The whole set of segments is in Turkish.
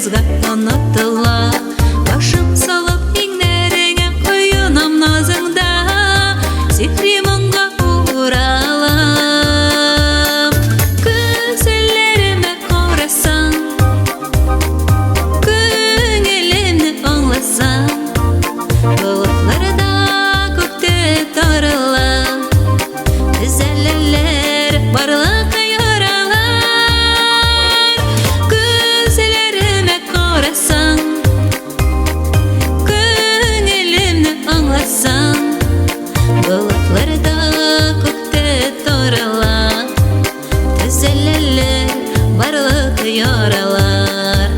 yazga unutulla. Başım salıp inlerine koyunam nazında, sihri munga uğralam. Güzellerime korasan, köngülümni anlasan, bulutlarda gökte tarala. Güzeller barlık yaralar, güzellerime korasan, köngülümni anlasan, bulutlarda gökte tarala. Güzeller barlık yaralar.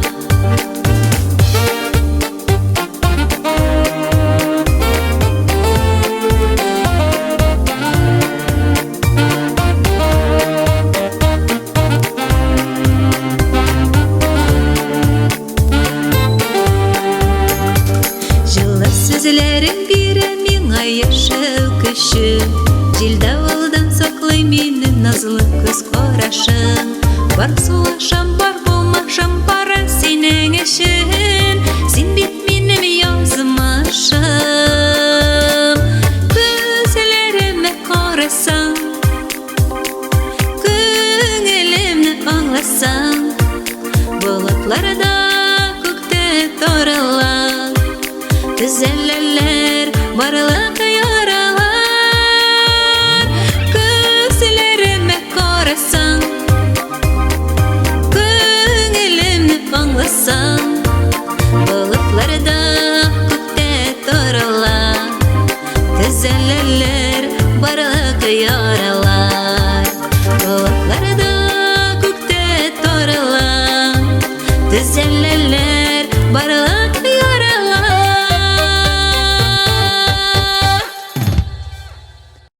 Жылы сөзлерің бері миңа яшыл күші, жел дауылдан сақлай мені назлы көз қарашың. Бар сулашам, бар болмашам, бара сенің үшін, сен бит менің язмашым. Көзлеріме қарасаң, көңілімні аңласаң, bulutlarda gökte tarala. Güzeller